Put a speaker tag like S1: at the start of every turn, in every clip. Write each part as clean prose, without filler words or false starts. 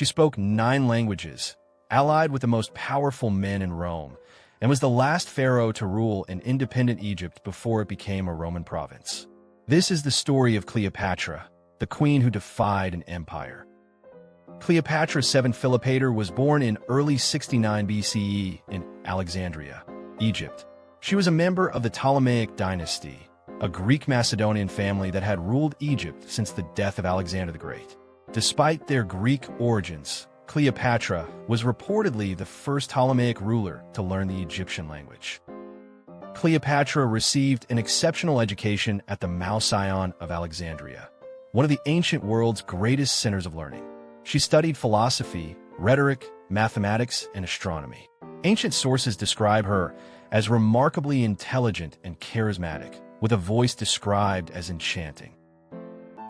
S1: She spoke 9 languages, allied with the most powerful men in Rome, and was the last pharaoh to rule an independent Egypt before it became a Roman province. This is the story of Cleopatra, the queen who defied an empire. Cleopatra VII Philopator was born in early 69 BCE in Alexandria, Egypt. She was a member of the Ptolemaic dynasty, a Greek Macedonian family that had ruled Egypt since the death of Alexander the Great. Despite their Greek origins, Cleopatra was reportedly the first Ptolemaic ruler to learn the Egyptian language. Cleopatra received an exceptional education at the Milestones of Alexandria, one of the ancient world's greatest centers of learning. She studied philosophy, rhetoric, mathematics, and astronomy. Ancient sources describe her as remarkably intelligent and charismatic, with a voice described as enchanting.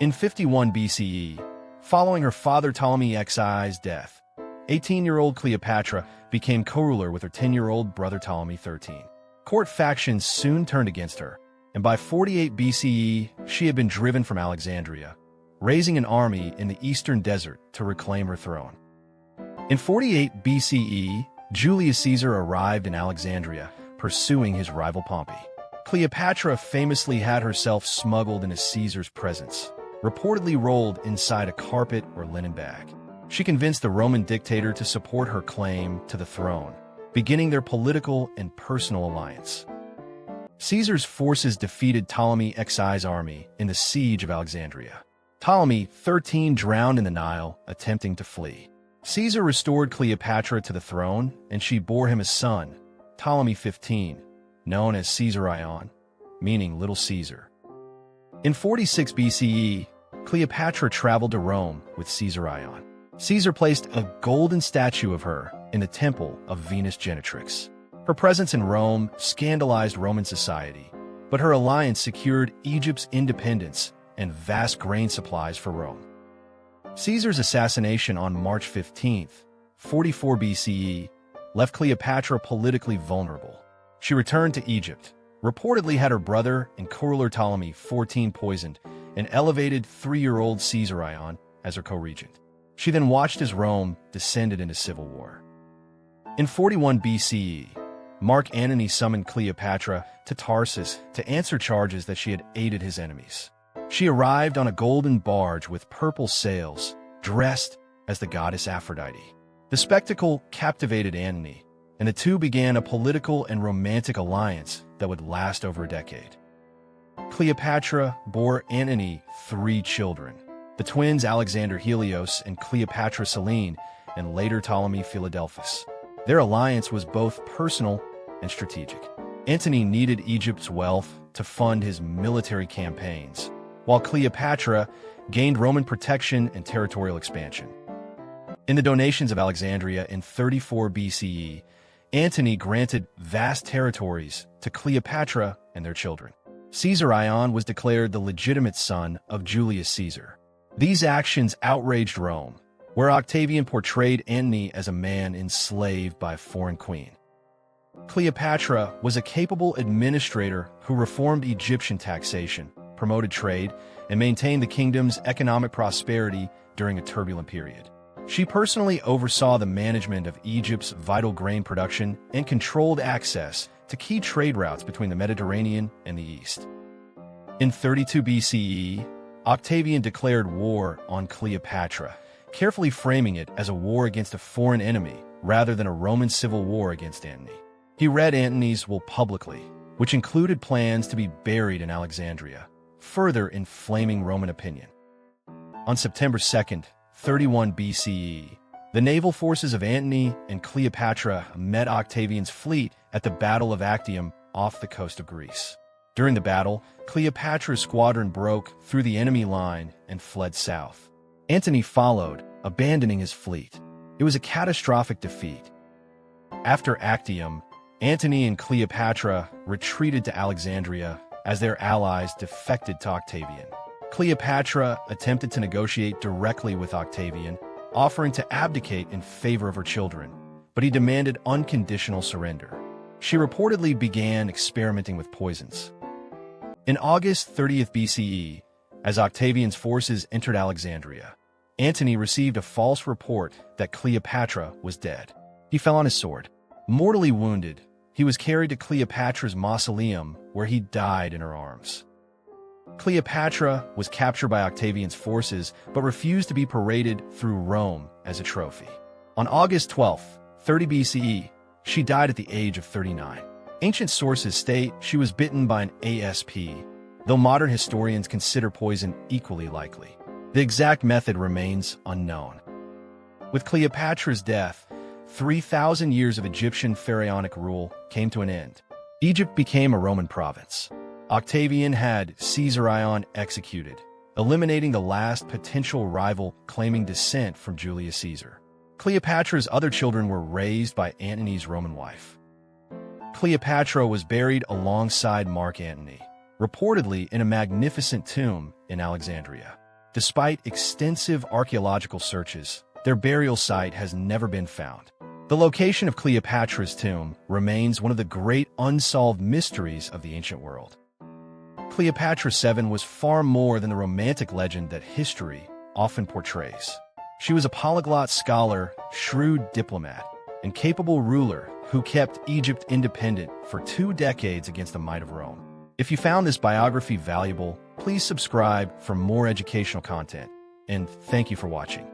S1: In 51 BCE, following her father Ptolemy Xi's death, 18-year-old Cleopatra became co-ruler with her 10-year-old brother Ptolemy XIII. Court factions soon turned against her, and by 48 BCE, she had been driven from Alexandria, raising an army in the eastern desert to reclaim her throne. In 48 BCE, Julius Caesar arrived in Alexandria, pursuing his rival Pompey. Cleopatra famously had herself smuggled into Caesar's presence, reportedly rolled inside a carpet or linen bag. She convinced the Roman dictator to support her claim to the throne, beginning their political and personal alliance. Caesar's forces defeated Ptolemy Xi's army in the siege of Alexandria. Ptolemy XIII drowned in the Nile, attempting to flee. Caesar restored Cleopatra to the throne, and she bore him a son, Ptolemy XV, known as Caesarion, meaning Little Caesar. In 46 BCE, Cleopatra traveled to Rome with Caesarion. Caesar placed a golden statue of her in the temple of Venus Genetrix. Her presence in Rome scandalized Roman society, but her alliance secured Egypt's independence and vast grain supplies for Rome. Caesar's assassination on March 15, 44 BCE, left Cleopatra politically vulnerable. She returned to Egypt, reportedly had her brother and co-ruler Ptolemy XIV poisoned, and elevated 3-year-old Caesarion as her co-regent. She then watched as Rome descended into civil war. In 41 BCE, Mark Antony summoned Cleopatra to Tarsus to answer charges that she had aided his enemies. She arrived on a golden barge with purple sails, dressed as the goddess Aphrodite. The spectacle captivated Antony, and the two began a political and romantic alliance that would last over a decade. Cleopatra bore Antony 3 children, the twins Alexander Helios and Cleopatra Selene, and later Ptolemy Philadelphus. Their alliance was both personal and strategic. Antony needed Egypt's wealth to fund his military campaigns, while Cleopatra gained Roman protection and territorial expansion. In the donations of Alexandria in 34 BCE, Antony granted vast territories to Cleopatra and their children. Caesarion was declared the legitimate son of Julius Caesar. These actions outraged Rome, where Octavian portrayed Antony as a man enslaved by a foreign queen. Cleopatra was a capable administrator who reformed Egyptian taxation, promoted trade, and maintained the kingdom's economic prosperity during a turbulent period. She personally oversaw the management of Egypt's vital grain production and controlled access to key trade routes between the Mediterranean and the East. In 32 BCE, Octavian declared war on Cleopatra, carefully framing it as a war against a foreign enemy rather than a Roman civil war against Antony. He read Antony's will publicly, which included plans to be buried in Alexandria, further inflaming Roman opinion. On September 2, 31 BCE, the naval forces of Antony and Cleopatra met Octavian's fleet at the Battle of Actium off the coast of Greece. During the battle, Cleopatra's squadron broke through the enemy line and fled south. Antony followed, abandoning his fleet. It was a catastrophic defeat. After Actium, Antony and Cleopatra retreated to Alexandria as their allies defected to Octavian. Cleopatra attempted to negotiate directly with Octavian, offering to abdicate in favor of her children, but he demanded unconditional surrender. She reportedly began experimenting with poisons. In August 30 BCE, as Octavian's forces entered Alexandria, Antony received a false report that Cleopatra was dead. He fell on his sword. Mortally wounded, he was carried to Cleopatra's mausoleum, where he died in her arms. Cleopatra was captured by Octavian's forces, but refused to be paraded through Rome as a trophy. On August 12, 30 BCE, she died at the age of 39. Ancient sources state she was bitten by an asp, though modern historians consider poison equally likely. The exact method remains unknown. With Cleopatra's death, 3,000 years of Egyptian pharaonic rule came to an end. Egypt became a Roman province. Octavian had Caesarion executed, eliminating the last potential rival claiming descent from Julius Caesar. Cleopatra's other children were raised by Antony's Roman wife. Cleopatra was buried alongside Mark Antony, reportedly in a magnificent tomb in Alexandria. Despite extensive archaeological searches, their burial site has never been found. The location of Cleopatra's tomb remains one of the great unsolved mysteries of the ancient world. Cleopatra VII was far more than the romantic legend that history often portrays. She was a polyglot scholar, shrewd diplomat, and capable ruler who kept Egypt independent for 2 decades against the might of Rome. If you found this biography valuable, please subscribe for more educational content, and thank you for watching.